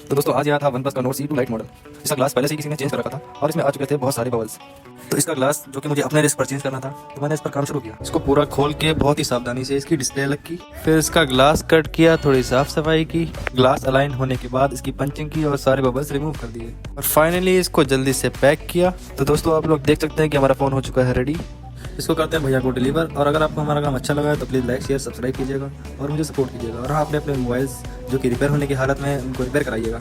तो दोस्तों आज यहाँ था OnePlus का Nord C2 लाइट मॉडल। इसका ग्लास पहले से ही किसी ने चेंज कर रखा था और इसमें आ चुके थे बहुत सारे बबल्स। तो इसका ग्लास जो कि मुझे अपने रिस्क पर चेंज करना था, तो मैंने इस पर काम शुरू किया। इसको पूरा खोल के बहुत ही सावधानी से इसकी डिस्प्ले अलग की, फिर इसका ग्लास कट किया, थोड़ी साफ सफाई की, ग्लास अलाइन होने के बाद इसकी पंचिंग की और सारे बबल्स रिमूव कर दिए और फाइनली इसको जल्दी से पैक किया। तो दोस्तों आप लोग देख सकते हैं कि हमारा फ़ोन हो चुका है रेडी। इसको करते हैं भैया को डिलीवर। और अगर आपको हमारा काम अच्छा लगा है तो प्लीज़ लाइक शेयर सब्सक्राइब कीजिएगा और मुझे सपोर्ट कीजिएगा। और हाँ, अपने मोबाइल्स जो कि रिपेयर होने की हालत में हैं उनको रिपेयर कराइएगा।